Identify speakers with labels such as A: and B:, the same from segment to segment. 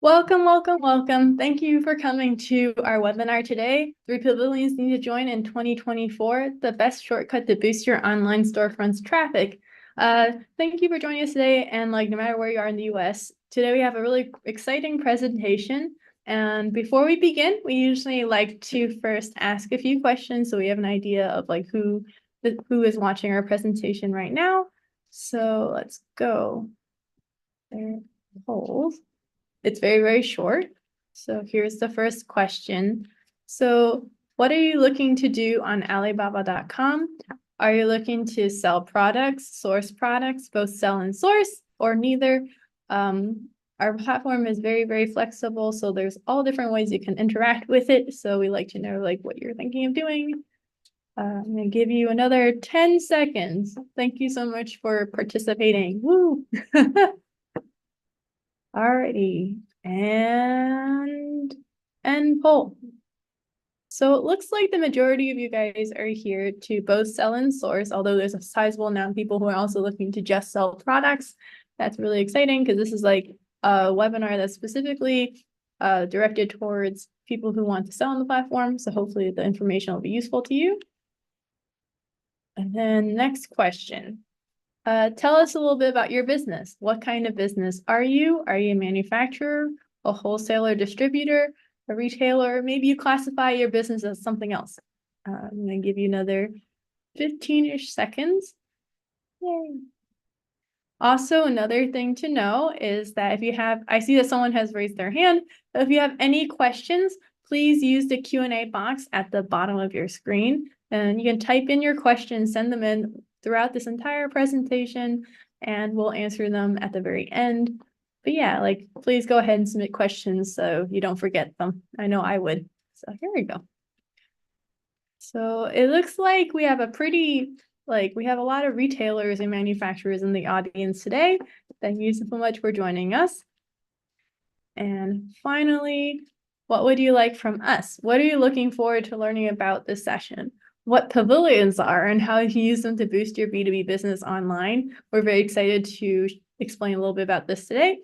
A: Welcome, welcome, welcome. Thank you for coming to our webinar today. 3 Pavilions need to join in 2024, the best shortcut to boost your online storefront's traffic. Thank you for joining us today. And no matter where you are in the US, today we have a really exciting presentation. And before we begin, we usually like to first ask a few questions so we have an idea of who is watching our presentation right now. So let's go. There, polls. It's very, very short. So here's the first question. So what are you looking to do on Alibaba.com? Are you looking to sell products, source products, both sell and source, or neither? Our platform is very, very flexible, so there's all different ways you can interact with it. So we like to know what you're thinking of doing. I'm gonna give you another 10 seconds. Thank you so much for participating. Woo! Alrighty, and poll. So it looks like the majority of you guys are here to both sell and source, although there's a sizable amount of people who are also looking to just sell products. That's really exciting because this is a webinar that's specifically directed towards people who want to sell on the platform. So hopefully the information will be useful to you. And then next question. Tell us a little bit about your business. What kind of business are you? Are you a manufacturer, a wholesaler, distributor, a retailer? Maybe you classify your business as something else. I'm going to give you another 15-ish seconds. Yay. Also, another thing to know is that if you have, I see that someone has raised their hand, but if you have any questions, please use the Q&A box at the bottom of your screen. And you can type in your questions, send them in throughout this entire presentation, and we'll answer them at the very end. But yeah, please go ahead and submit questions so you don't forget them. I know I would. So here we go. So it looks like we have a pretty, we have a lot of retailers and manufacturers in the audience today. Thank you so much for joining us. And finally, what would you like from us? What are you looking forward to learning about this session? What pavilions are and how you can use them to boost your B2B business online. We're very excited to explain a little bit about this today.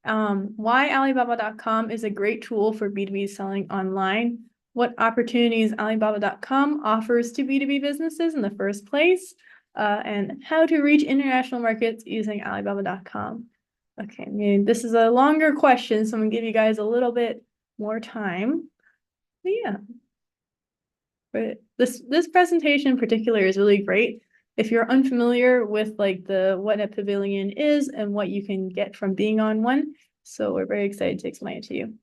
A: Why Alibaba.com is a great tool for B2B selling online. What opportunities Alibaba.com offers to B2B businesses in the first place. And how to reach international markets using Alibaba.com. Okay, this is a longer question, so I'm gonna give you guys a little bit more time. But yeah. But this presentation in particular is really great. If you're unfamiliar with what a pavilion is and what you can get from being on one, so we're very excited to explain it to you.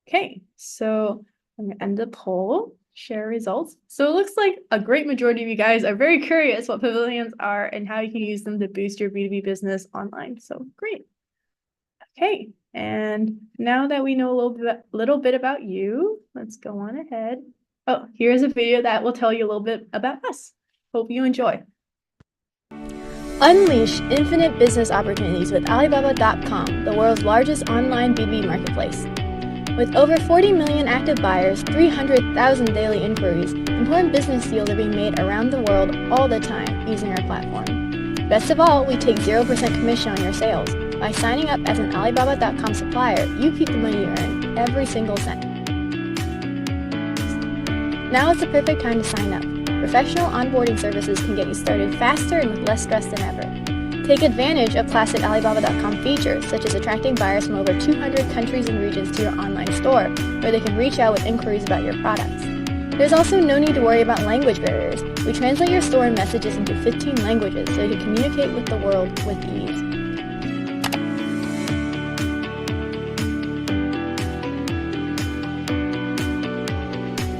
A: Okay, so I'm gonna end the poll, share results. So it looks like a great majority of you guys are very curious what pavilions are and how you can use them to boost your B2B business online. So great. Okay, and now that we know a little bit about you, let's go on ahead. Oh, here's a video that will tell you a little bit about us. Hope you enjoy.
B: Unleash infinite business opportunities with Alibaba.com, the world's largest online B2B marketplace. With over 40 million active buyers, 300,000 daily inquiries, important business deals are being made around the world all the time using our platform. Best of all, we take 0% commission on your sales. By signing up as an Alibaba.com supplier, you keep the money you earn, every single cent. Now is the perfect time to sign up. Professional onboarding services can get you started faster and with less stress than ever. Take advantage of classic Alibaba.com features, such as attracting buyers from over 200 countries and regions to your online store, where they can reach out with inquiries about your products. There's also no need to worry about language barriers. We translate your store messages into 15 languages so you can communicate with the world with ease.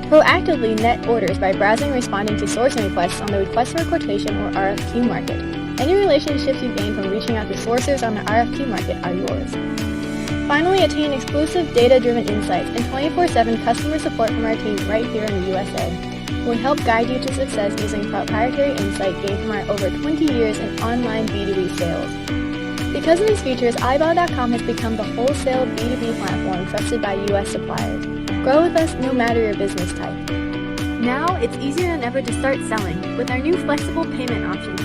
B: Proactively net orders by browsing and responding to sourcing requests on the Request for Quotation or RFQ market. Any relationships you gain from reaching out to sourcers on the RFQ market are yours. Finally, attain exclusive data-driven insights and 24/7 customer support from our team right here in the USA. We'll help guide you to success using proprietary insight gained from our over 20 years in online B2B sales. Because of these features, Alibaba.com has become the wholesale B2B platform trusted by US suppliers. Grow with us no matter your business type. Now, it's easier than ever to start selling with our new flexible payment options.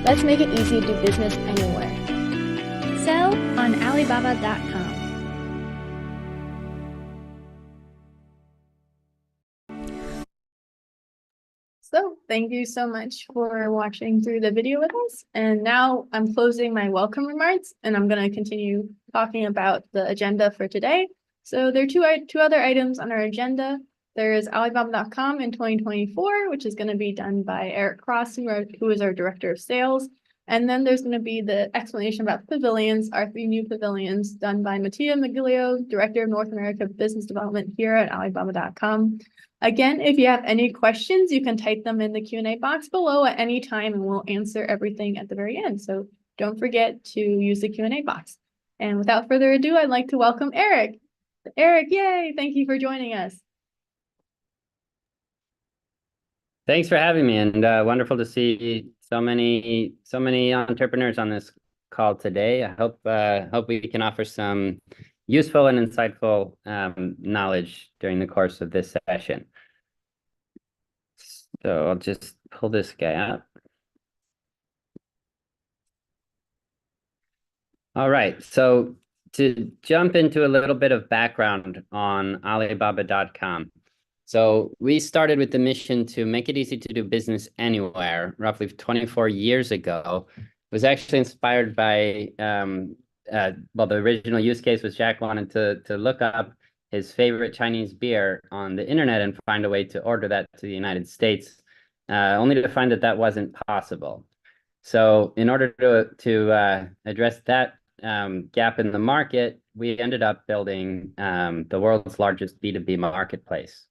B: Let's make it easy to do business anywhere. Sell on Alibaba.com.
A: So thank you so much for watching through the video with us. And now I'm closing my welcome remarks and I'm going to continue talking about the agenda for today. So there are two other items on our agenda. There is Alibaba.com in 2024, which is going to be done by Eric Cross, who is our Director of Sales. And then there's going to be the explanation about Pavilions, our 3 new pavilions, done by Mattia Miglio, Director of North America Business Development here at Alibaba.com. Again, if you have any questions, you can type them in the Q&A box below at any time and we'll answer everything at the very end. So don't forget to use the Q&A box. And without further ado, I'd like to welcome Eric. Eric, yay! Thank you for joining us.
C: Thanks for having me, and wonderful to see so many entrepreneurs on this call today. I hope we can offer some useful and insightful knowledge during the course of this session. So I'll just pull this guy up. All right, so to jump into a little bit of background on Alibaba.com. So we started with the mission to make it easy to do business anywhere, roughly 24 years ago. It was actually inspired by, well, the original use case was Jack wanted to look up his favorite Chinese beer on the internet and find a way to order that to the United States, only to find that that wasn't possible. So in order to address that gap in the market, we ended up building the world's largest B2B marketplace.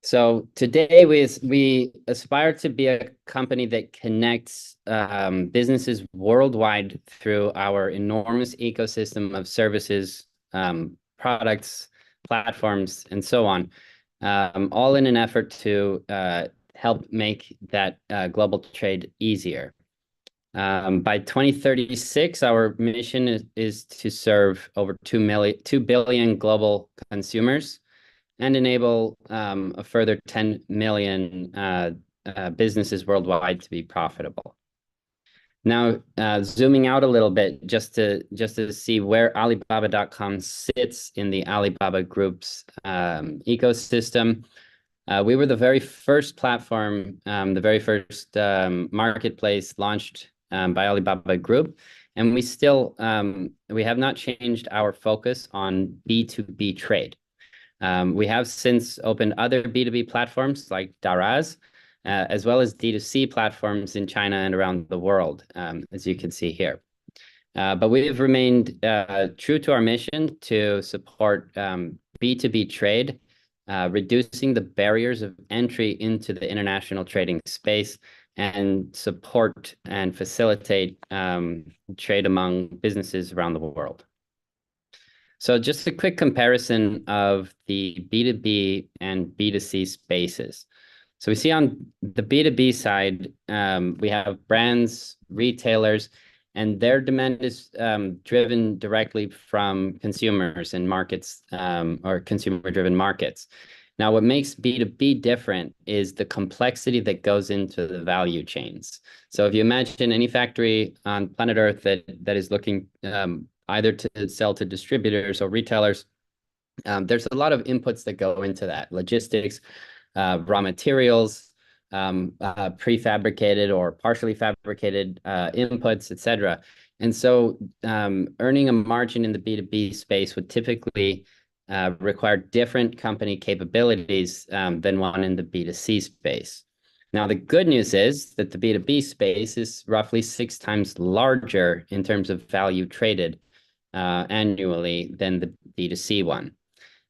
C: So today we aspire to be a company that connects businesses worldwide through our enormous ecosystem of services, products, platforms, and so on, all in an effort to help make that global trade easier. By 2036, our mission is to serve over 2 billion global consumers and enable a further 10 million businesses worldwide to be profitable. Now, zooming out a little bit, just to see where Alibaba.com sits in the Alibaba Group's ecosystem. We were the very first platform, the very first marketplace launched by Alibaba Group, and we have not changed our focus on B2B trade. We have since opened other B2B platforms like Daraz, as well as D2C platforms in China and around the world, as you can see here. But we have remained true to our mission to support B2B trade, reducing the barriers of entry into the international trading space and support and facilitate trade among businesses around the world. So just a quick comparison of the B2B and B2C spaces. So we see on the B2B side, we have brands, retailers, and their demand is driven directly from consumers and markets, or consumer-driven markets. Now, what makes B2B different is the complexity that goes into the value chains. So if you imagine any factory on planet Earth that is looking either to sell to distributors or retailers, there's a lot of inputs that go into that. Logistics, raw materials, prefabricated or partially fabricated inputs, etc. And so earning a margin in the B2B space would typically require different company capabilities than one in the B2C space. Now, the good news is that the B2B space is roughly 6 times larger in terms of value traded annually than the B2C one.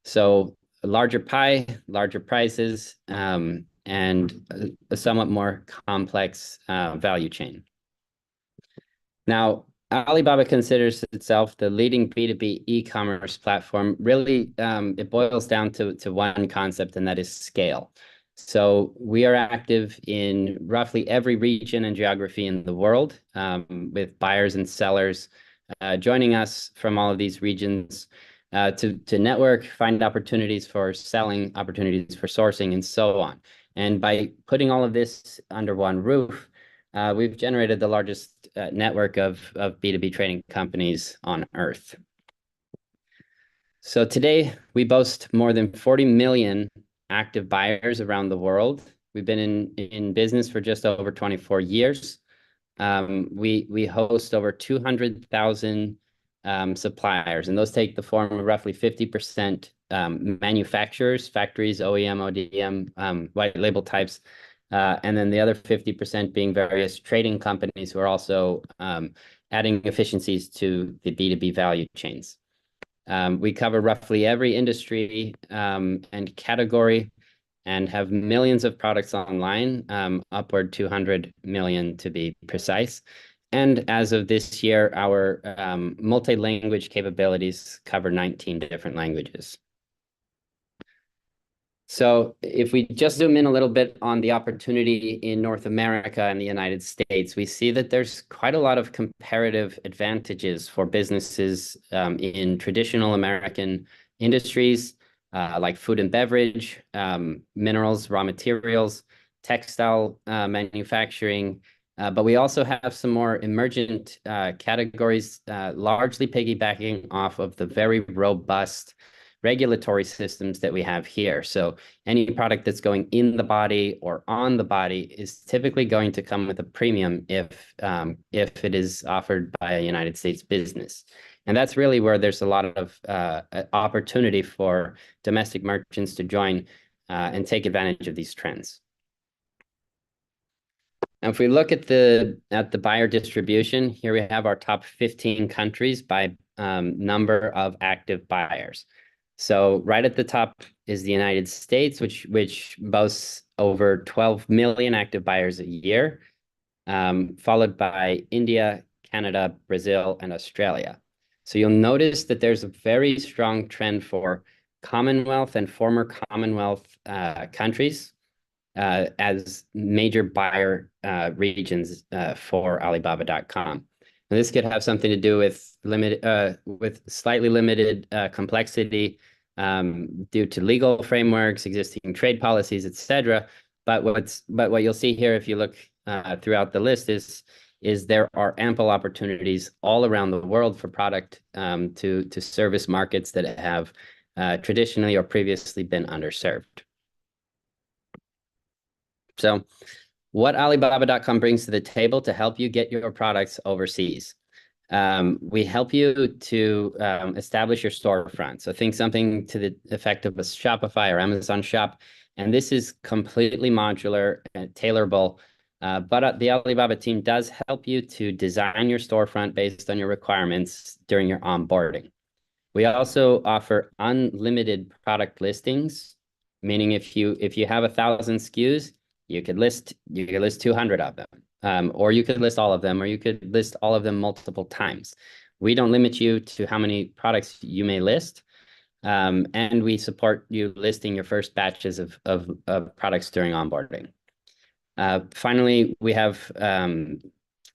C: So a larger pie, larger prices, and a somewhat more complex value chain. Now, Alibaba considers itself the leading B2B e-commerce platform. Really, it boils down to one concept, and that is scale. So we are active in roughly every region and geography in the world, with buyers and sellers joining us from all of these regions to network, find opportunities for selling, opportunities for sourcing, and so on. And by putting all of this under one roof, we've generated the largest network of B2B trading companies on Earth. So today we boast more than 40 million active buyers around the world. We've been in business for just over 24 years. We host over 200,000 suppliers, and those take the form of roughly 50% manufacturers, factories, OEM, ODM, white label types, and then the other 50% being various trading companies who are also adding efficiencies to the B2B value chains. We cover roughly every industry and category and have millions of products online, upward 200 million to be precise. And as of this year, our multi-language capabilities cover 19 different languages. So if we just zoom in a little bit on the opportunity in North America and the United States, we see that there's quite a lot of comparative advantages for businesses in traditional American industries, like food and beverage, minerals, raw materials, textile manufacturing. But we also have some more emergent categories, largely piggybacking off of the very robust regulatory systems that we have here. So any product that's going in the body or on the body is typically going to come with a premium if it is offered by a United States business. And that's really where there's a lot of opportunity for domestic merchants to join and take advantage of these trends. Now, if we look at the buyer distribution, here we have our top 15 countries by number of active buyers. So right at the top is the United States, which boasts over 12 million active buyers a year, followed by India, Canada, Brazil, and Australia. So you'll notice that there's a very strong trend for Commonwealth and former Commonwealth countries as major buyer regions for Alibaba.com. And this could have something to do with slightly limited complexity due to legal frameworks, existing trade policies, etc. But what you'll see here, if you look throughout the list, is there are ample opportunities all around the world for product to service markets that have traditionally or previously been underserved. So what Alibaba.com brings to the table to help you get your products overseas. We help you to establish your storefront. So think something to the effect of a Shopify or Amazon shop. And this is completely modular and tailorable. But the Alibaba team does help you to design your storefront based on your requirements during your onboarding. We also offer unlimited product listings, meaning if you have 1,000 SKUs, you could list 200 of them, or you could list all of them, or you could list all of them multiple times. We don't limit you to how many products you may list, and we support you listing your first batches of products during onboarding. Finally, we have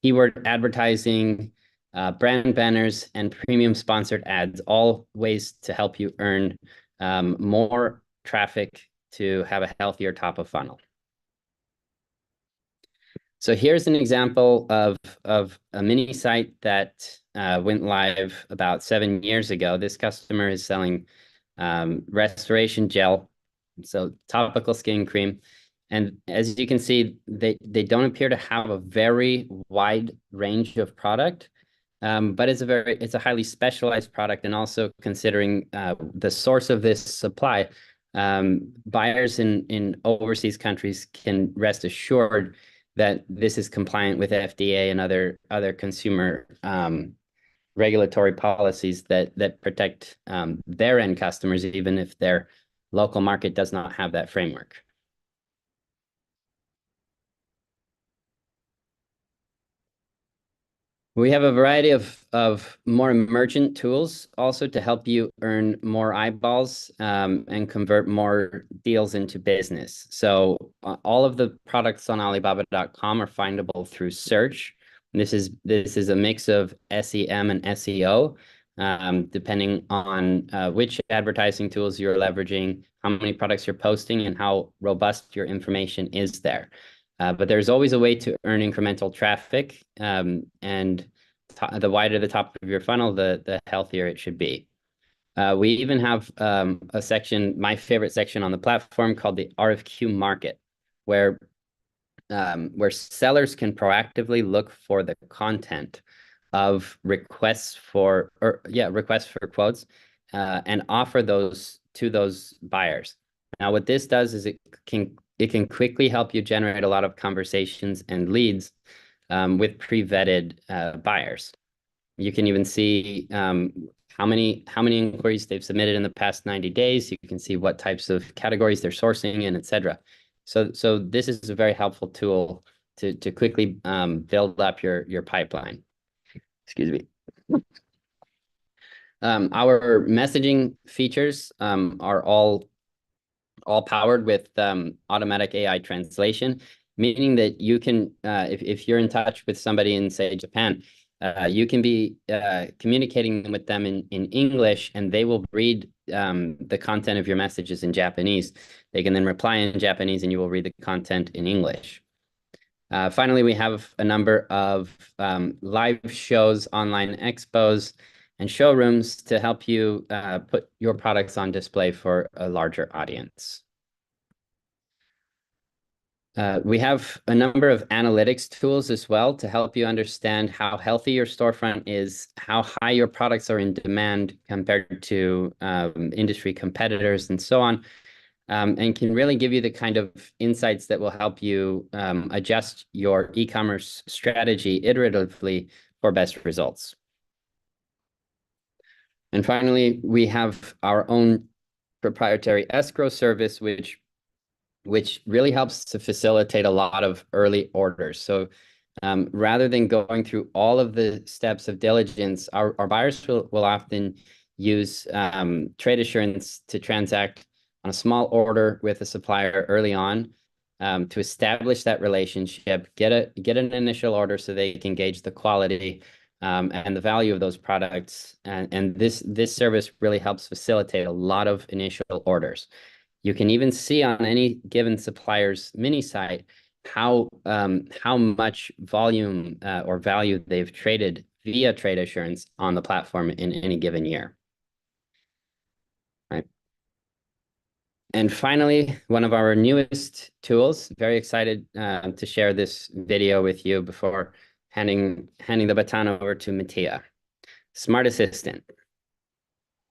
C: keyword advertising, brand banners, and premium sponsored ads, all ways to help you earn more traffic to have a healthier top of funnel. So here's an example of a mini site that went live about 7 years ago. This customer is selling restoration gel, so topical skin cream. And as you can see, they don't appear to have a very wide range of product, but it's a highly specialized product. And also considering the source of this supply, buyers in overseas countries can rest assured that this is compliant with FDA and other consumer regulatory policies that protect their end customers, even if their local market does not have that framework. We have a variety of more emergent tools also to help you earn more eyeballs and convert more deals into business. So all of the products on Alibaba.com are findable through search. This is a mix of SEM and SEO, depending on which advertising tools you're leveraging, how many products you're posting, and how robust your information is there. But there's always a way to earn incremental traffic, and the wider the top of your funnel, the healthier it should be. We even have a section, my favorite section on the platform, called the RFQ market, where sellers can proactively look for the content of requests for quotes, and offer those to those buyers. Now, what this does is it can quickly help you generate a lot of conversations and leads with pre-vetted buyers. You can even see how many inquiries they've submitted in the past 90 days. You can see what types of categories they're sourcing in, etc. So this is a very helpful tool to quickly build up your pipeline. Excuse me. Our messaging features are all powered with automatic AI translation, meaning that you can, if you're in touch with somebody in, say, Japan, you can be communicating with them in English, and they will read the content of your messages in Japanese. They can then reply in Japanese, and you will read the content in English. Finally, we have a number of live shows, online expos, and showrooms to help you put your products on display for a larger audience. We have a number of analytics tools as well to help you understand how healthy your storefront is, how high your products are in demand compared to industry competitors, and so on, and can really give you the kind of insights that will help you adjust your e-commerce strategy iteratively for best results. And finally, we have our own proprietary escrow service, which really helps to facilitate a lot of early orders. So rather than going through all of the steps of diligence, our buyers will often use trade assurance to transact on a small order with a supplier early on, to establish that relationship, get an initial order so they can gauge the quality and the value of those products. And this service really helps facilitate a lot of initial orders. You can even see on any given supplier's mini site how much volume or value they've traded via trade assurance on the platform in any given year. Right. And finally, one of our newest tools, very excited to share this video with you before handing the baton over to Mattia. Smart Assistant.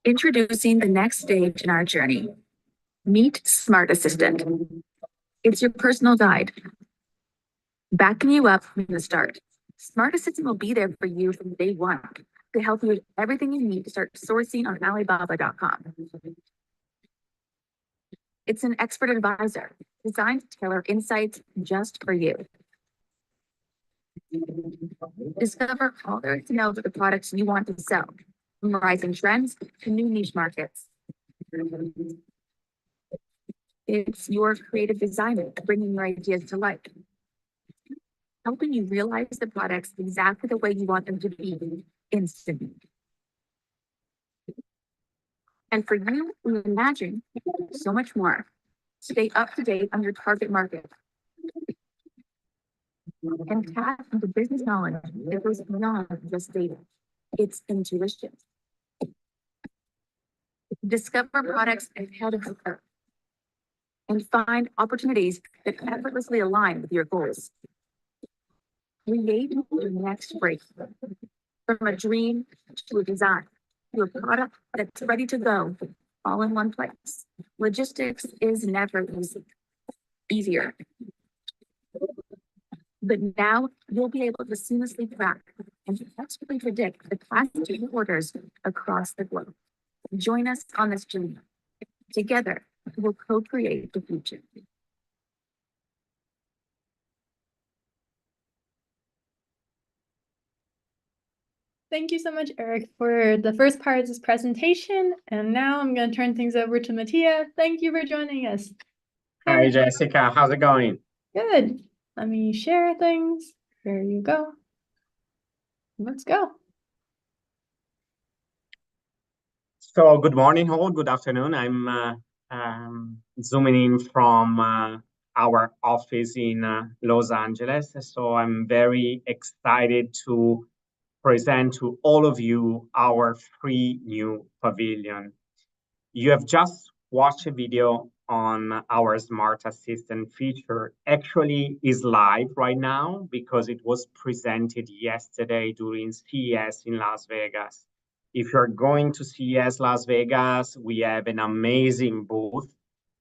D: Introducing the next stage in our journey. Meet Smart Assistant. It's your personal guide, backing you up from the start. Smart Assistant will be there for you from day one to help you with everything you need to start sourcing on Alibaba.com. It's an expert advisor designed to tailor insights just for you. Discover all there is to know about the products you want to sell, from rising trends to new niche markets. It's your creative designer bringing your ideas to life, helping you realize the products exactly the way you want them to be instantly. And for you, we imagine so much more. Stay up to date on your target market and tap into business knowledge that goes beyond just data. It's intuition. Discover products ahead of the curve and find opportunities that effortlessly align with your goals. Create your next breakthrough, from a dream to a design, to a product that's ready to go, all in one place. Logistics is never easier. But now you'll be able to seamlessly track and expertly predict the class of your orders across the globe. Join us on this journey. Together, we'll co-create the future.
A: Thank you so much, Eric, for the first part of this presentation. And now I'm going to turn things over to Mattia. Thank you for joining us.
E: Hi, Jessica. How's it going?
A: Good. Let me share things. There you go. Let's go.
E: So good morning, all. Good afternoon. I'm zooming in from our office in Los Angeles. So I'm very excited to present to all of you our free new pavilion. You have just watched a video on our smart assistant feature. Actually is live right now because it was presented yesterday during CES in Las Vegas. If you're going to CES Las Vegas, we have an amazing booth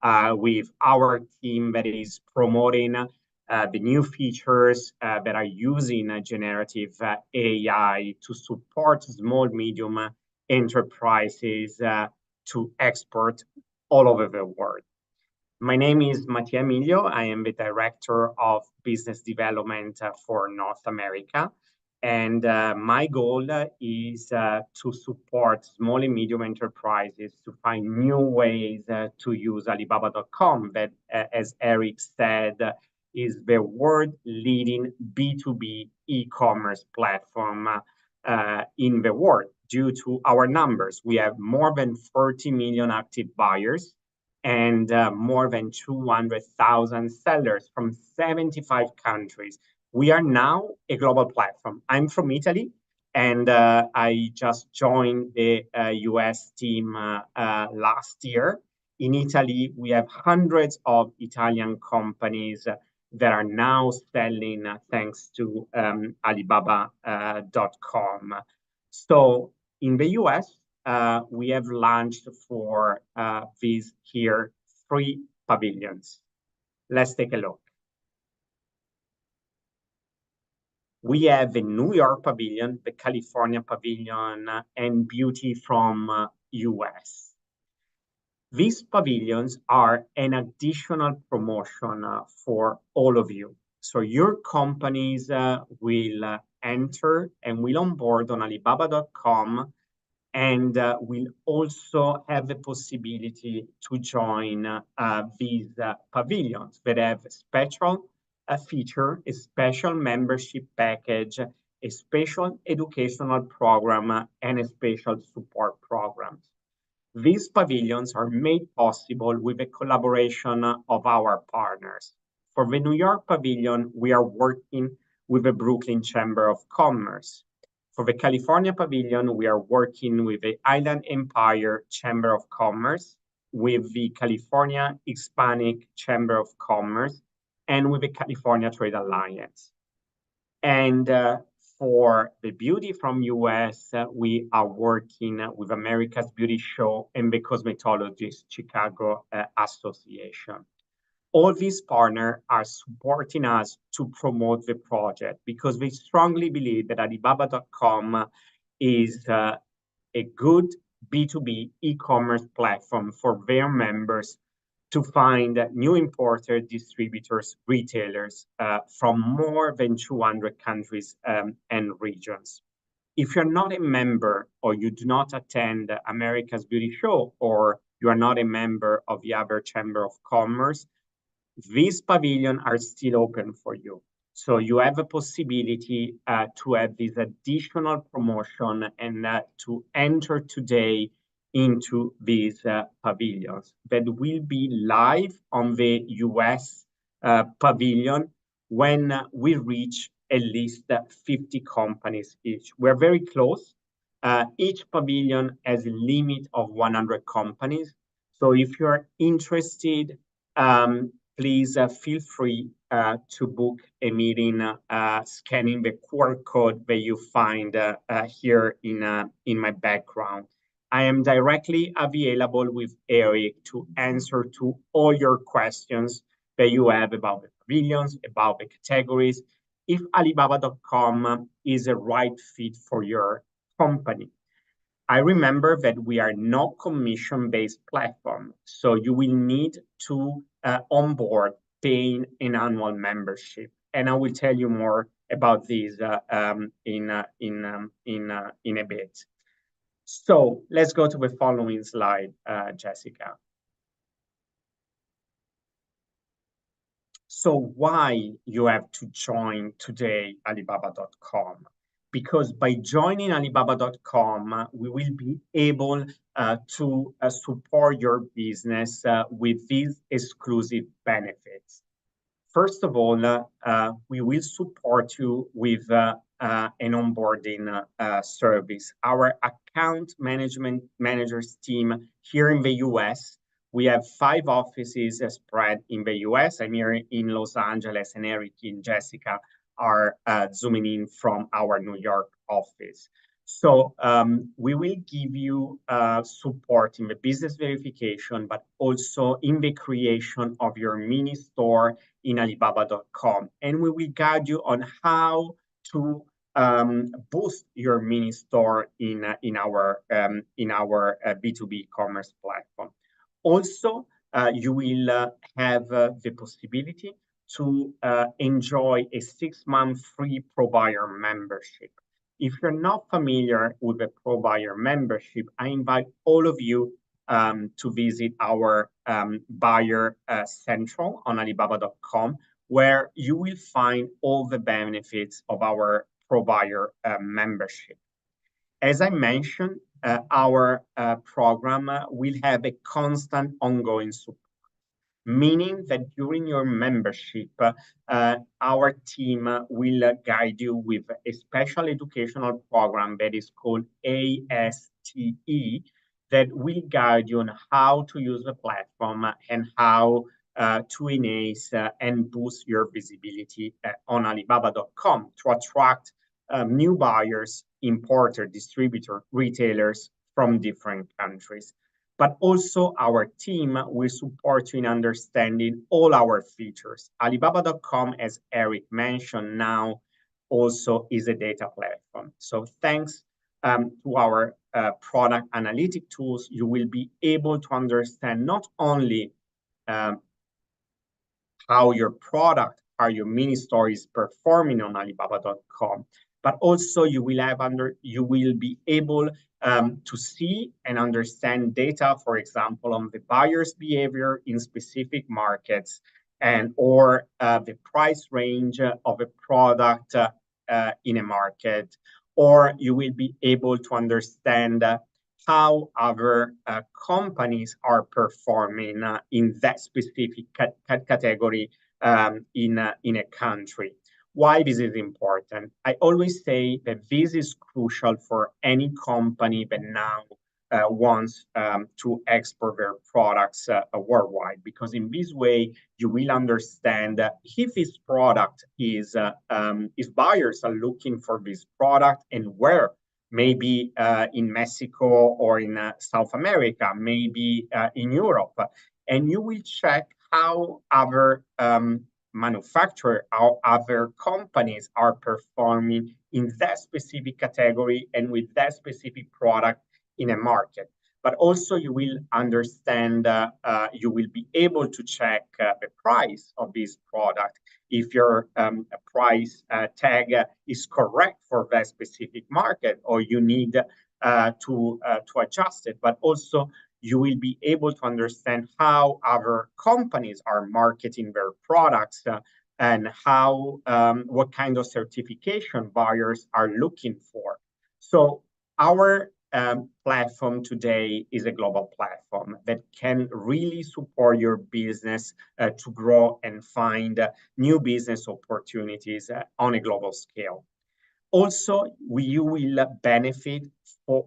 E: with our team that is promoting the new features that are using generative AI to support small, medium enterprises to export all over the world. My name is Mattia Emilio. I am the Director of Business Development for North America. And my goal is to support small and medium enterprises to find new ways to use Alibaba.com, that, as Eric said, is the world-leading B2B e-commerce platform in the world. Due to our numbers, we have more than 30 million active buyers and more than 200,000 sellers from 75 countries. We are now a global platform. I'm from Italy, and I just joined the US team last year. In Italy, we have hundreds of Italian companies that are now selling thanks to Alibaba.com. So in the US, we have launched for these here 3 pavilions. Let's take a look. We have the New York pavilion, the California pavilion, and beauty from US. These pavilions are an additional promotion for all of you. So your companies will enter and will onboard on Alibaba.com and will also have the possibility to join these pavilions that have a special feature, a special membership package, a special educational program, and a special support program. These pavilions are made possible with the collaboration of our partners. For the New York pavilion, we are working with the Brooklyn Chamber of Commerce. For the California pavilion, we are working with the Island Empire Chamber of Commerce, with the California Hispanic Chamber of Commerce, and with the California Trade Alliance. And for the beauty from US, we are working with America's Beauty Show and the Cosmetologist Chicago Association. All these partners are supporting us to promote the project because we strongly believe that Alibaba.com is a good B2B e-commerce platform for their members to find new importers, distributors, retailers from more than 200 countries and regions. If you're not a member or you do not attend America's Beauty Show or you are not a member of the other Chamber of Commerce, these pavilions are still open for you. So you have a possibility to have this additional promotion and to enter today into these pavilions that will be live on the US pavilion when we reach at least 50 companies each. We're very close. Each pavilion has a limit of 100 companies. So if you're interested, please feel free to book a meeting scanning the QR code that you find here in my background. I am directly available with Eric to answer to all your questions that you have about the pavilions, about the categories, if Alibaba.com is a right fit for your company. I remember that we are not commission-based platform, so you will need to onboard paying an annual membership, and I will tell you more about this in a bit. So let's go to the following slide, Jessica. So why you have to join today Alibaba.com? Because by joining Alibaba.com, we will be able to support your business with these exclusive benefits. First of all, we will support you with an onboarding service. Our account managers team here in the US, we have 5 offices spread in the US. I'm here in Los Angeles, and Eric and Jessica are zooming in from our New York office. So we will give you support in the business verification, but also in the creation of your mini store in Alibaba.com. And we will guide you on how to boost your mini store in our B2B commerce platform. Also, you will have the possibility to enjoy a 6-month free Pro Buyer membership. If you're not familiar with the Pro Buyer membership, I invite all of you to visit our Buyer Central on Alibaba.com, where you will find all the benefits of our Pro Buyer membership. As I mentioned, our program will have a constant ongoing support, meaning that during your membership, our team will guide you with a special educational program that is called ASTE, that will guide you on how to use the platform and how to enhance and boost your visibility on Alibaba.com to attract new buyers, importers, distributors, retailers from different countries. But also our team will support you in understanding all our features. Alibaba.com, as Eric mentioned, now also is a data platform. So thanks to our product analytic tools, you will be able to understand not only how your product, how your mini store is performing on Alibaba.com, but also you will be able to see and understand data, for example, on the buyer's behavior in specific markets, and or the price range of a product in a market, or you will be able to understand how other companies are performing in that specific category in a country. Why this is important? I always say that this is crucial for any company that now wants to export their products worldwide, because in this way you will understand if this product is if buyers are looking for this product and where, maybe in Mexico or in South America, maybe in Europe, and you will check how other manufacturers, how other companies are performing in that specific category and with that specific product in a market. But also you will understand, you will be able to check the price of this product, if your price tag is correct for that specific market, or you need to adjust it. But also you will be able to understand how other companies are marketing their products and how what kind of certification buyers are looking for. So our platform today is a global platform that can really support your business to grow and find new business opportunities on a global scale. Also, you will benefit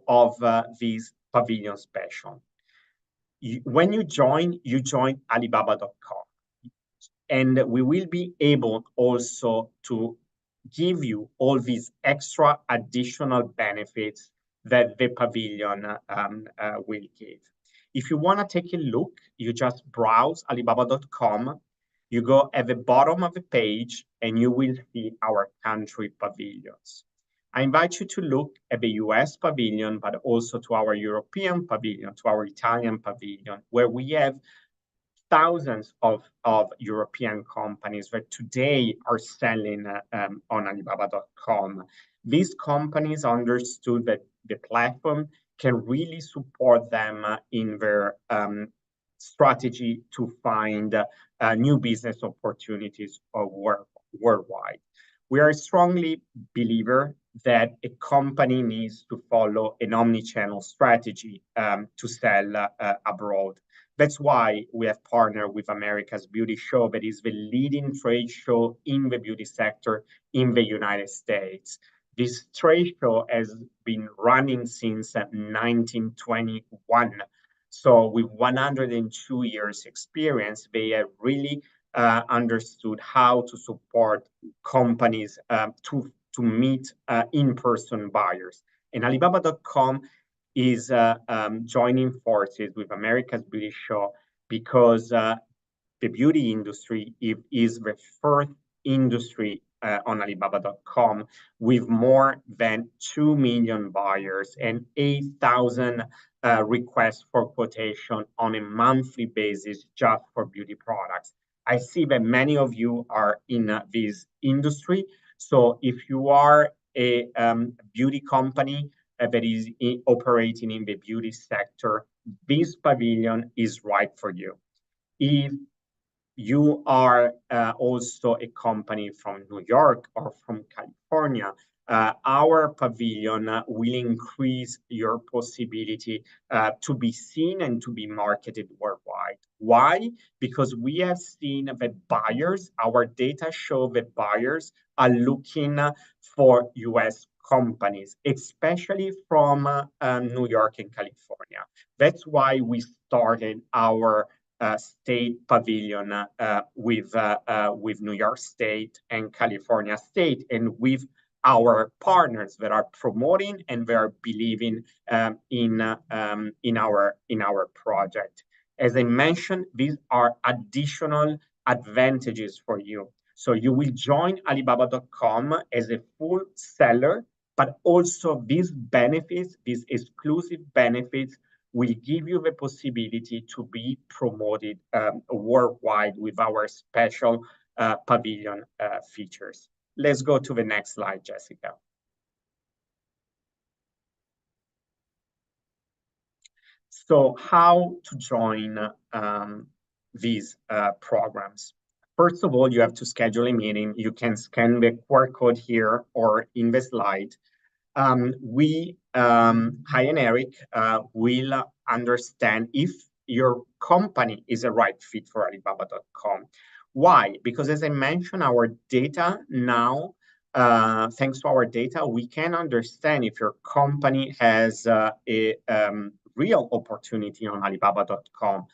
E: of this Pavilion Special. When you join Alibaba.com, and we will be able also to give you all these extra additional benefits that the Pavilion will give. If you want to take a look, you just browse Alibaba.com, you go at the bottom of the page, and you will see our country pavilions. I invite you to look at the US pavilion, but also to our European pavilion, to our Italian pavilion, where we have thousands of European companies that today are selling on Alibaba.com. These companies understood that the platform can really support them in their strategy to find new business opportunities worldwide. We are a strongly believer that a company needs to follow an omni-channel strategy to sell abroad. That's why we have partnered with America's Beauty Show, that is the leading trade show in the beauty sector in the United States. This trade show has been running since 1921. So with 102 years experience, they have really understood how to support companies to meet in-person buyers. And Alibaba.com is joining forces with America's Beauty Show because the beauty industry is the first industry on Alibaba.com with more than 2 million buyers and 8,000 requests for quotation on a monthly basis just for beauty products. I see that many of you are in this industry. So if you are a beauty company that is operating in the beauty sector, this pavilion is right for you. If you are also a company from New York or from California, our pavilion will increase your possibility to be seen and to be marketed worldwide. Why? Because we have seen that buyers, our data show that buyers are looking for US companies, especially from New York and California. That's why we started our state pavilion with New York State and California State, and with our partners that are promoting and they are believing in our project. As I mentioned, these are additional advantages for you. So you will join Alibaba.com as a full seller, but also these benefits, these exclusive benefits, will give you the possibility to be promoted worldwide with our special pavilion features. Let's go to the next slide, Jessica. So how to join these programs? First of all, you have to schedule a meeting. You can scan the QR code here or in the slide. I and Eric will understand if your company is a right fit for Alibaba.com. Why? Because as I mentioned, our data now, thanks to our data, we can understand if your company has a real opportunity on Alibaba.com.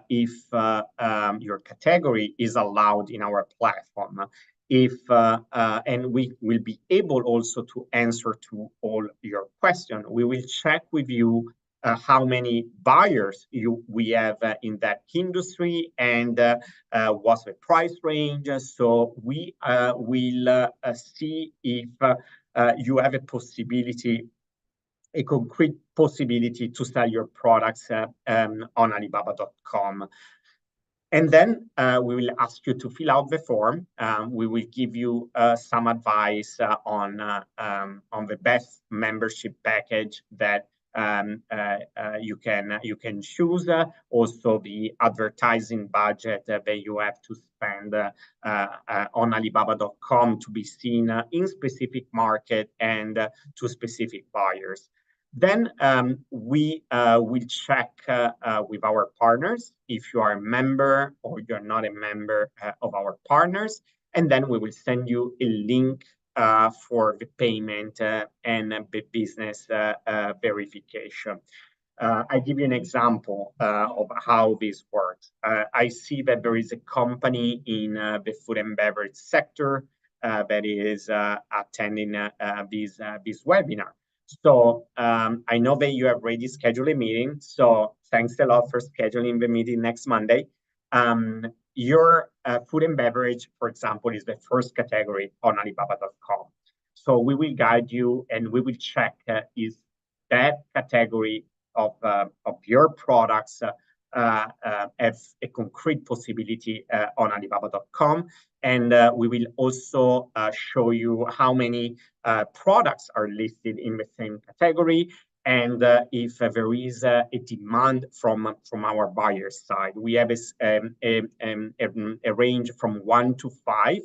E: If your category is allowed in our platform, and we will be able also to answer to all your questions. We will check with you how many buyers we have in that industry and what's the price range. So we will see if you have a possibility, a concrete possibility to sell your products on Alibaba.com. And then we will ask you to fill out the form. We will give you some advice on the best membership package that you can choose. Also, the advertising budget that you have to spend on Alibaba.com to be seen in specific market and to specific buyers. Then we will check with our partners if you are a member or you're not a member of our partners. And then we will send you a link for the payment and the business verification. I give you an example of how this works. I see that there is a company in the food and beverage sector that is attending this webinar. So I know that you have already scheduled a meeting. So thanks a lot for scheduling the meeting next Monday. Your food and beverage, for example, is the first category on Alibaba.com. So we will guide you and we will check is that category of your products have a concrete possibility on Alibaba.com. And we will also show you how many products are listed in the same category and if there is a demand from our buyer side. We have a range from 1 to 5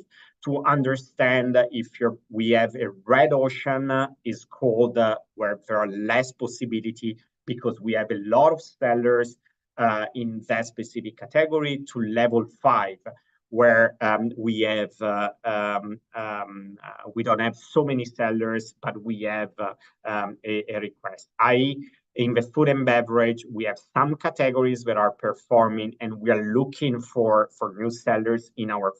E: to understand if we have a red ocean is called where there are less possibility because we have a lot of sellers in that specific category to level 5, where we don't have so many sellers, but we have a request. In the food and beverage, we have some categories that are performing, and we are looking for new sellers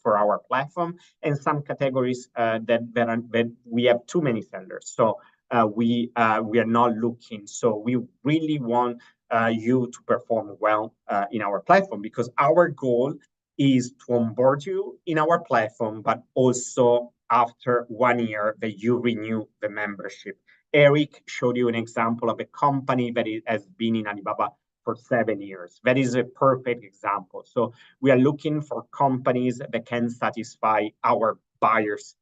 E: for our platform, and some categories that we have too many sellers. So we are not looking. So we really want you to perform well in our platform, because our goal is to onboard you in our platform, but also after 1 year that you renew the membership. Eric showed you an example of a company that has been in Alibaba for 7 years. That is a perfect example. So we are looking for companies that can satisfy our buyers'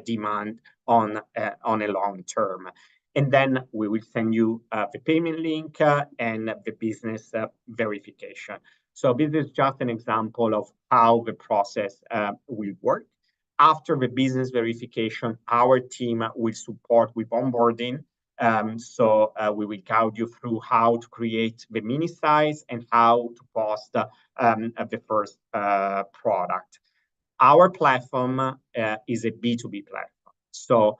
E: demand on a long term. And then we will send you the payment link and the business verification. So this is just an example of how the process will work. After the business verification, our team will support with onboarding. So we will guide you through how to create the mini size and how to post the first product. Our platform is a B2B platform. So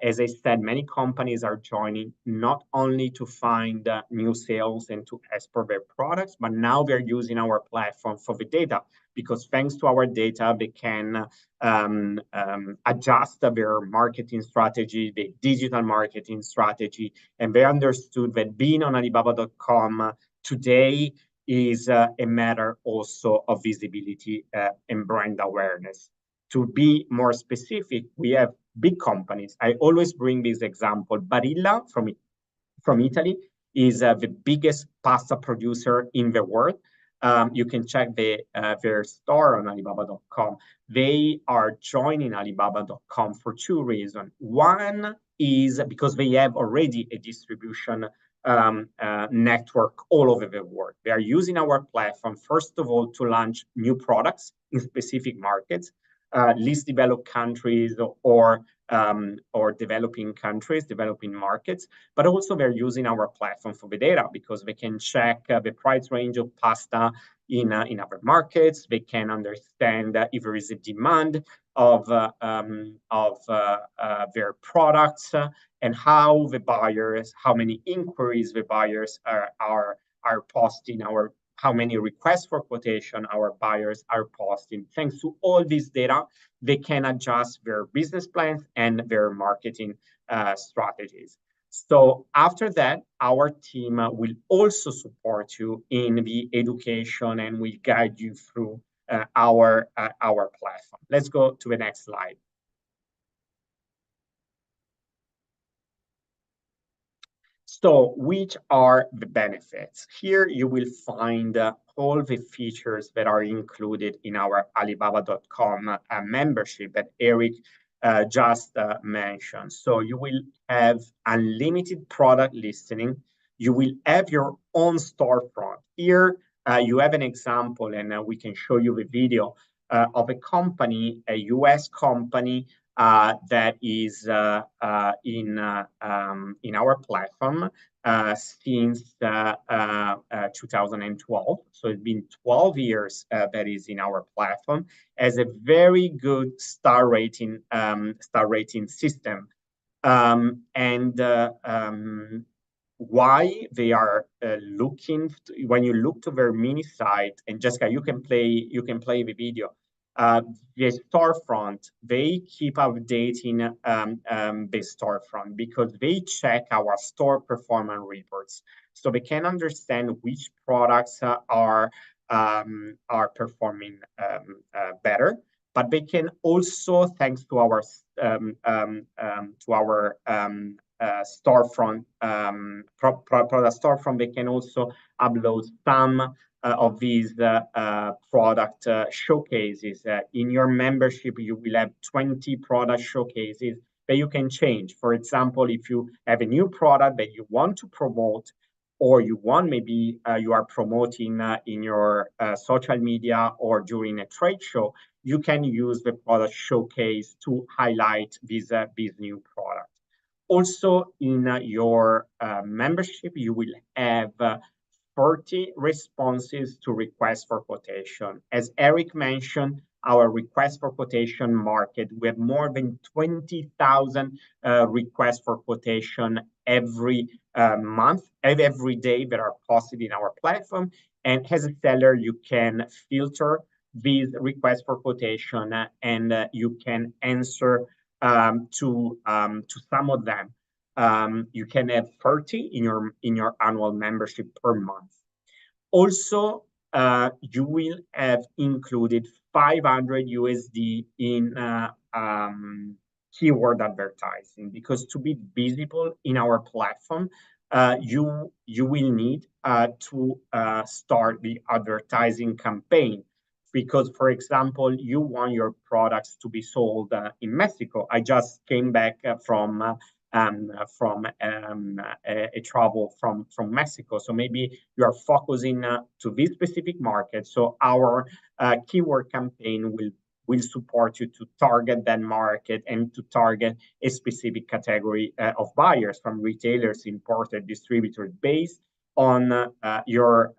E: as I said, many companies are joining not only to find new sales and to export their products, but now they're using our platform for the data, because thanks to our data, they can adjust their marketing strategy, the digital marketing strategy, and they understood that being on Alibaba.com today is a matter also of visibility and brand awareness. To be more specific, we have big companies. I always bring this example. Barilla from Italy is the biggest pasta producer in the world. You can check their store on Alibaba.com. They are joining Alibaba.com for 2 reasons. One is because they have already a distribution network all over the world. They are using our platform, first of all, to launch new products in specific markets, least developed countries or developing countries, developing markets, but also they're using our platform for the data, because they can check the price range of pasta in other markets. They can understand if there is a demand of their products, and how many inquiries the buyers are posting, how many requests for quotation our buyers are posting. Thanks to all this data, they can adjust their business plans and their marketing strategies. So after that, our team will also support you in the education, and will guide you through our platform. Let's go to the next slide. So which are the benefits? Here you will find all the features that are included in our Alibaba.com membership that Eric just mentioned. So you will have unlimited product listing. You will have your own storefront. Here you have an example, and we can show you the video of a company, a US company, that is in our platform since 2012. So it's been 12 years that is in our platform, as a very good star rating system. Why they are looking when you look to their mini site, and Jessica, you can play the video. The storefront, they keep updating the storefront, because they check our store performance reports, so they can understand which products are performing better. But they can also, thanks to our storefront, product storefront, they can also upload some of these product showcases. In your membership, you will have 20 product showcases that you can change. For example, if you have a new product that you want to promote, or you want, maybe you are promoting in your social media or during a trade show, you can use the product showcase to highlight this new product. Also, in your membership, you will have 30 responses to requests for quotation. As Eric mentioned, our request for quotation market, we have more than 20,000 requests for quotation every month, every day that are posted in our platform. And as a seller, you can filter these requests for quotation and you can answer to some of them. You can have 30 in your annual membership per month. Also, you will have included 500 USD in keyword advertising, because to be visible in our platform, you will need to start the advertising campaign. Because, for example, you want your products to be sold in Mexico. I just came back from a travel from Mexico. So maybe you are focusing to this specific market. So our keyword campaign will support you to target that market and to target a specific category of buyers, from retailers, importers, distributors, based on your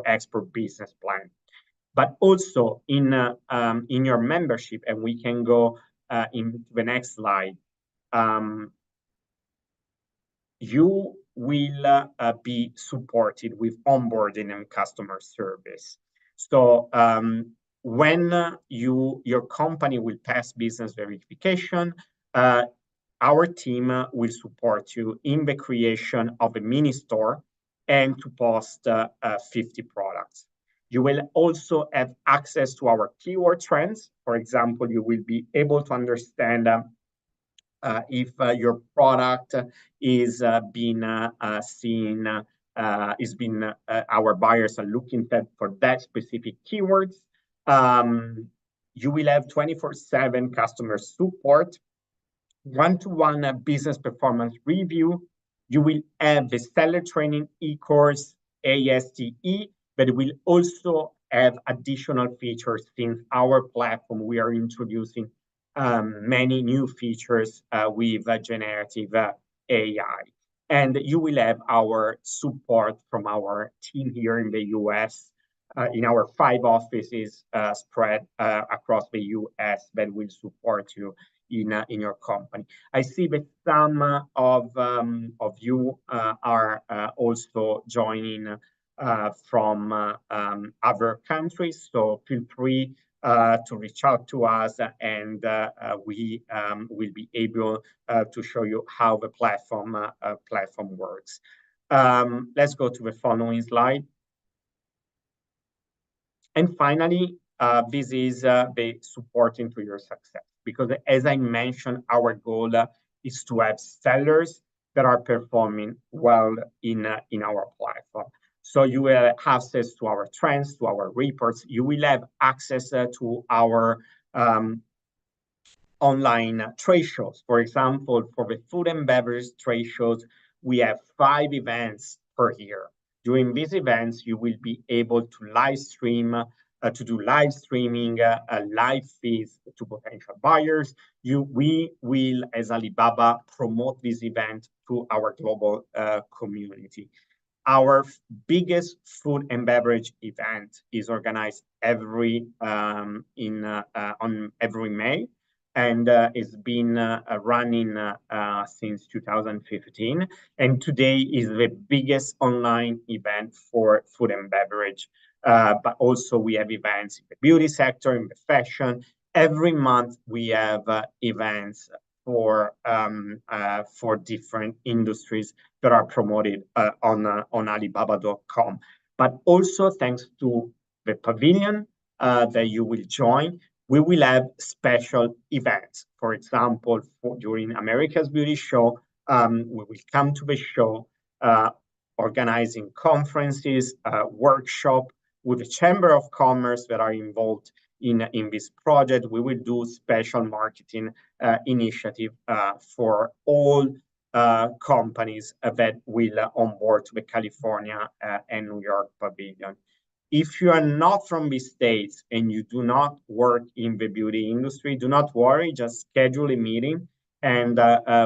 E: export business plan. But also in your membership, and we can go into the next slide, you will be supported with onboarding and customer service. So when your company will pass business verification, our team will support you in the creation of a mini store and to post 50 products. You will also have access to our keyword trends. For example, you will be able to understand if your product is being seen, our buyers are looking for that specific keywords. You will have 24/7 customer support, one-to-one business performance review. You will have the seller training e-course, ASTE, but will also have additional features. Since our platform, we are introducing many new features with generative AI. And you will have our support from our team here in the US, in our 5 offices spread across the US, that will support you in your company. I see that some of you are also joining from other countries, so feel free to reach out to us, and we will be able to show you how the platform works. Let's go to the following slide. And finally, this is the supporting to your success, because as I mentioned, our goal is to have sellers that are performing well in our platform. So you will have access to our trends, to our reports. You will have access to our online trade shows. For example, for the food and beverage trade shows, we have 5 events per year. During these events, you will be able to live stream, to do live streaming, live feeds to potential buyers. We will, as Alibaba, promote this event to our global community. Our biggest food and beverage event is organized on every May, and it's been running since 2015. And today is the biggest online event for food and beverage. But also we have events in the beauty sector, in the fashion. Every month we have events for different industries that are promoted on Alibaba.com. But also thanks to the pavilion that you will join, we will have special events. For example, during America's Beauty Show, we will come to the show, organizing conferences, workshop with the Chamber of Commerce that are involved in this project. We will do special marketing initiative for all companies that will onboard to the California and New York pavilion. If you are not from the States and you do not work in the beauty industry, do not worry, just schedule a meeting, and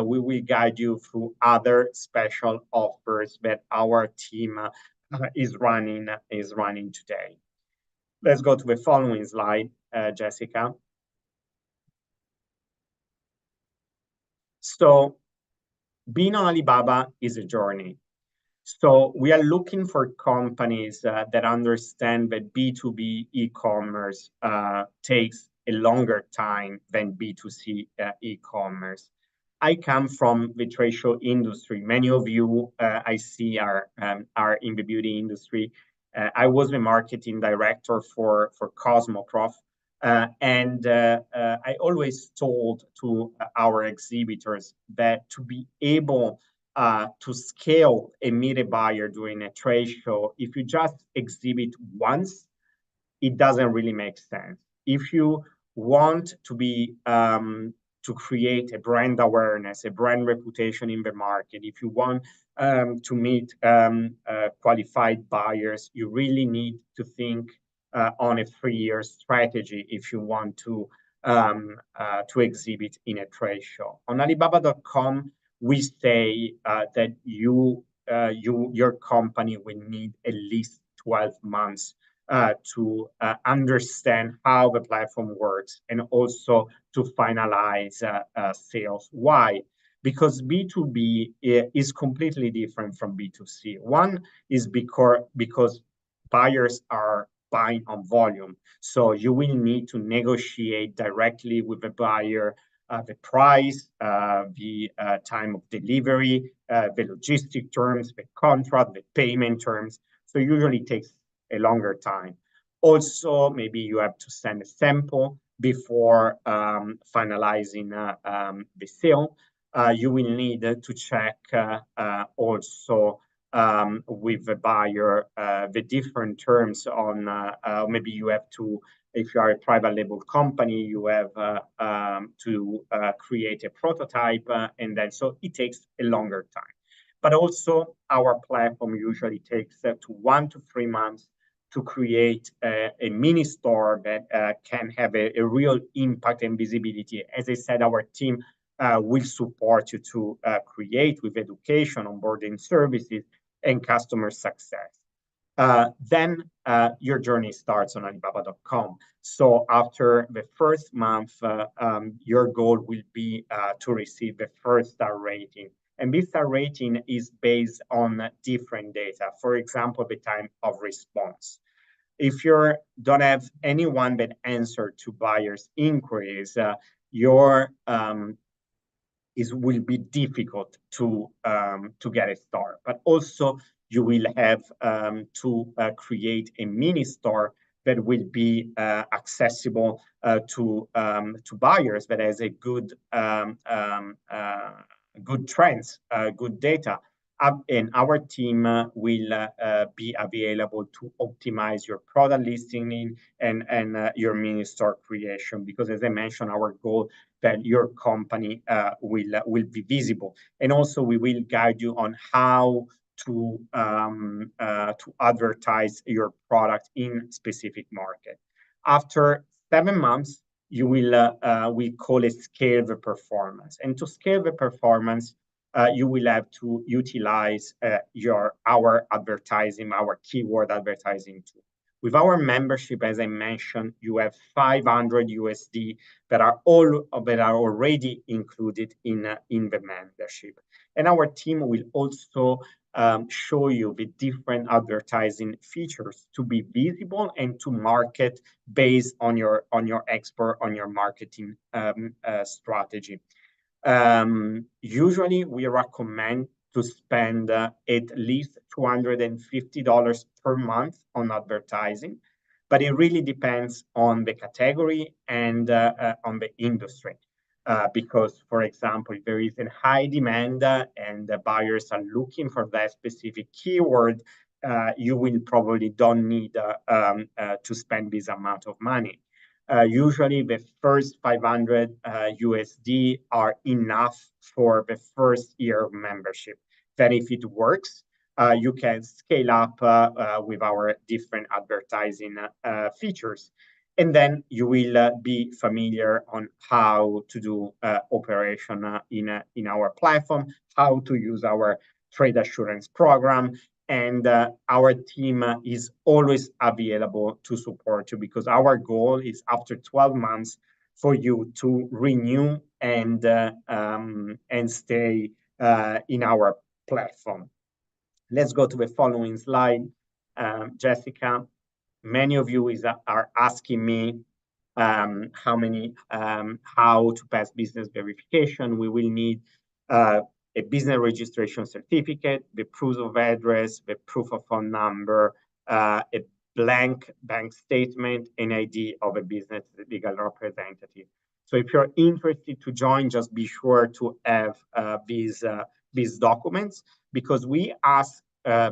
E: we will guide you through other special offers that our team is running today. Let's go to the following slide, Jessica. So being on Alibaba is a journey. So we are looking for companies that understand that B2B e-commerce takes a longer time than B2C e-commerce. I come from the trade show industry. Many of you I see are in the beauty industry. I was the marketing director for Cosmoprof. I always told to our exhibitors that to be able to scale a media buyer during a trade show, if you just exhibit once, it doesn't really make sense. If you want to be to create a brand awareness, a brand reputation in the market, if you want to meet qualified buyers, you really need to think on a 3-year strategy if you want to exhibit in a trade show. On Alibaba.com, we say that your company will need at least 12 months to understand how the platform works and also to finalize sales. Why? Because B2B is completely different from B2C. One is because buyers are buying on volume. So you will need to negotiate directly with the buyer the price, the time of delivery, the logistic terms, the contract, the payment terms. So usually it takes a longer time. Also, maybe you have to send a sample before finalizing the sale. You will need to check also with the buyer the different terms on maybe you have to, if you are a private label company, you have to create a prototype and then so it takes a longer time. But also our platform usually takes to 1 to 3 months to create a mini store that can have a real impact and visibility. As I said, our team will support you to create with education, onboarding services, and customer success. Then your journey starts on Alibaba.com. So after the first month, your goal will be to receive the first star rating. And this star rating is based on different data. For example, the time of response. If you don't have anyone that answered to buyers' inquiries, your will be difficult to get a star. But also you will have to create a mini store that will be accessible to buyers that has a good good trends, good data. And our team will be available to optimize your product listing and your mini store creation. Because as I mentioned, our goal that your company will be visible. And also we will guide you on how to advertise your product in specific market. After 7 months, you will we call it scale the performance. And to scale the performance, you will have to utilize our advertising, our keyword advertising tool. With our membership, as I mentioned, you have $500 that are already included in the membership. And our team will also show you the different advertising features to be visible and to market based on your expert, on your marketing strategy. Usually we recommend to spend at least $250 per month on advertising, but it really depends on the category and on the industry. Because, for example, if there is a high demand and the buyers are looking for that specific keyword, you will probably don't need to spend this amount of money. Usually the first $500 are enough for the first year of membership. Then if it works, you can scale up with our different advertising features. And then you will be familiar on how to do operation in our platform, how to use our trade assurance program, and our team is always available to support you, because our goal is after 12 months for you to renew and stay in our platform. Let's go to the following slide. Jessica, many of you are asking me how to pass business verification. We will need a business registration certificate, the proof of address, the proof of phone number, a blank bank statement, an ID of a business legal representative. So if you're interested to join, just be sure to have these documents, because we ask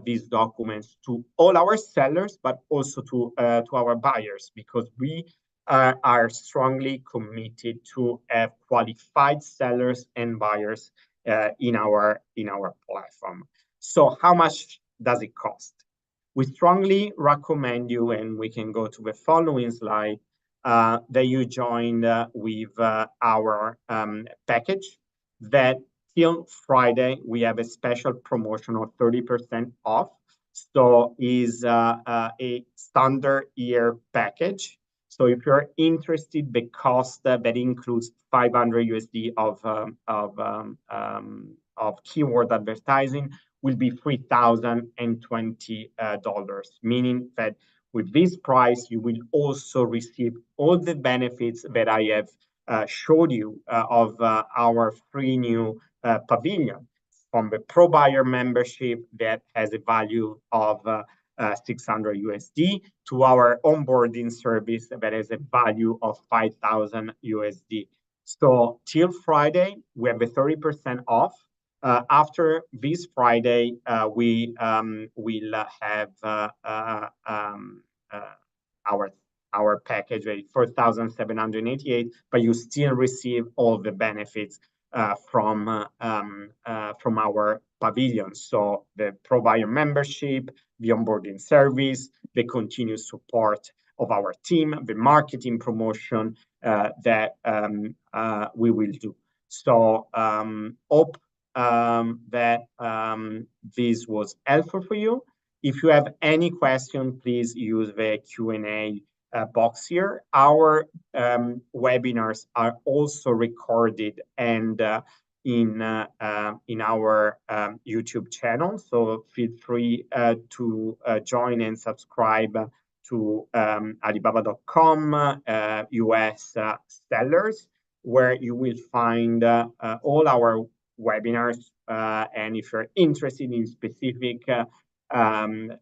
E: these documents to all our sellers, but also to our buyers, because we are strongly committed to have qualified sellers and buyers in our platform. So how much does it cost? We strongly recommend you, and we can go to the following slide, that you join with our package. That till Friday, we have a special promotion of 30% off. So is a standard year package. So if you're interested, the cost that includes 500 USD of keyword advertising will be $3,020, meaning that with this price, you will also receive all the benefits that I have showed you of our free new pavilion, from the Pro Buyer membership that has a value of 600 USD to our onboarding service that has a value of 5,000 USD. So till Friday, we have a 30% off. After this Friday, we will have our package at 4,788, but you still receive all the benefits from our pavilion. So the Pro Buyer membership, the onboarding service, the continuous support of our team, the marketing promotion that we will do. So hope that this was helpful for you. If you have any question, please use the Q&A box here. Our webinars are also recorded and in our YouTube channel. So feel free to join and subscribe to Alibaba.com US sellers, where you will find all our webinars. And if you're interested in specific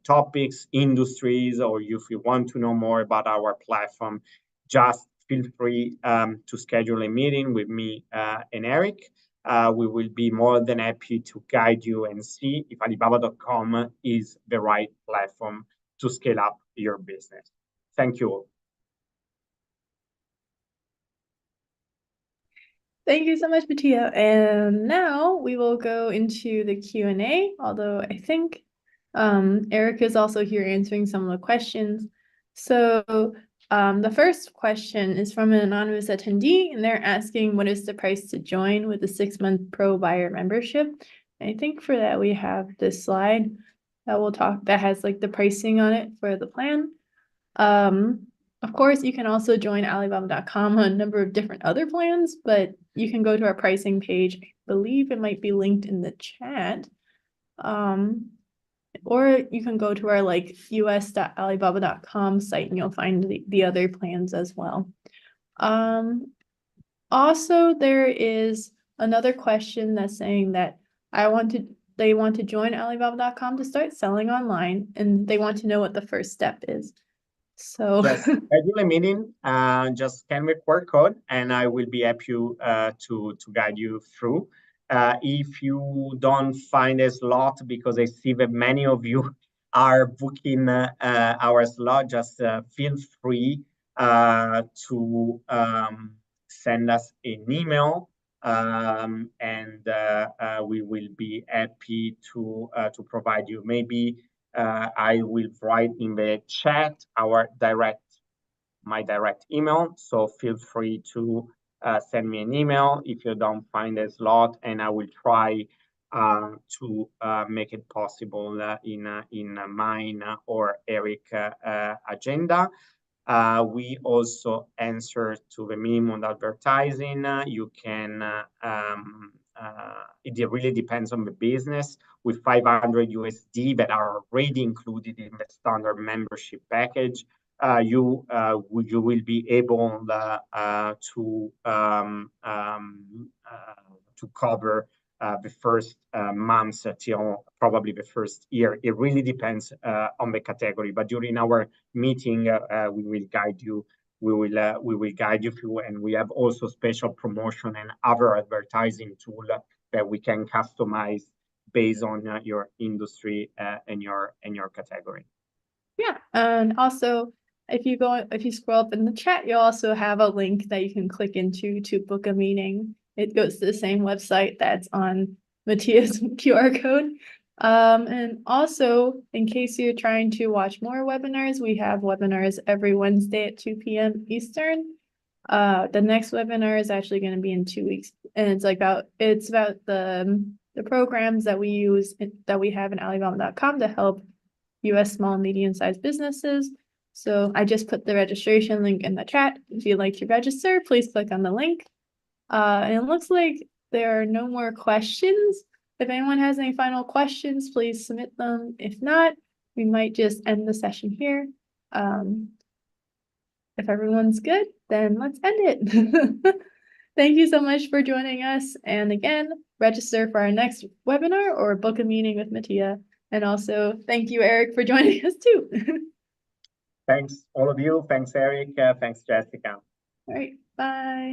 E: topics, industries, or if you want to know more about our platform, just feel free to schedule a meeting with me and Eric. We will be more than happy to guide you and see if Alibaba.com is the right platform to scale up your business. Thank you all.
A: Thank you so much, Matteo. And now we will go into the Q&A, although I think Eric is also here answering some of the questions. So the first question is from an anonymous attendee, and they're asking, what is the price to join with the 6-month Pro Buyer membership? And I think for that, we have this slide that has like the pricing on it for the plan. Of course, you can also join Alibaba.com on a number of different other plans, but you can go to our pricing page. I believe it might be linked in the chat. Or you can go to our like us.alibaba.com site and you'll find the other plans as well. Also, there is another question that's saying that they want to join Alibaba.com to start selling online, and they want to know what the first step is. So
E: just schedule a meeting, just scan the QR code, and I will be happy to guide you through. If you don't find a slot, because I see that many of you are booking our slot, just feel free to send us an email, and we will be happy to provide you. Maybe I will write in the chat my direct email. So feel free to send me an email if you don't find a slot, and I will try to make it possible in mine or Eric agenda. We also answer to the minimum advertising. You can, it really depends on the business. With 500 USD that are already included in the standard membership package, you will be able to cover the first months till probably the first year. It really depends on the category. But during our meeting, we will guide you. We will guide you through, and we have also special promotion and other advertising tool that we can customize based on your industry and your category.
A: Yeah, and also if you scroll up in the chat, you'll also have a link that you can click into to book a meeting. It goes to the same website that's on Mattia's QR code. And also, in case you're trying to watch more webinars, we have webinars every Wednesday at 2 p.m. Eastern. The next webinar is actually going to be in 2 weeks, and it's about the programs that we use that we have in Alibaba.com to help U.S. small and medium-sized businesses. So I just put the registration link in the chat. If you'd like to register, please click on the link. And it looks like there are no more questions. If anyone has any final questions, please submit them. If not, we might just end the session here. If everyone's good, then let's end it. Thank you so much for joining us. And again, register for our next webinar or book a meeting with Mattia. And also, thank you, Eric, for joining us too.
E: Thanks, all of you. Thanks, Eric. Thanks, Jessica.
A: All right, bye.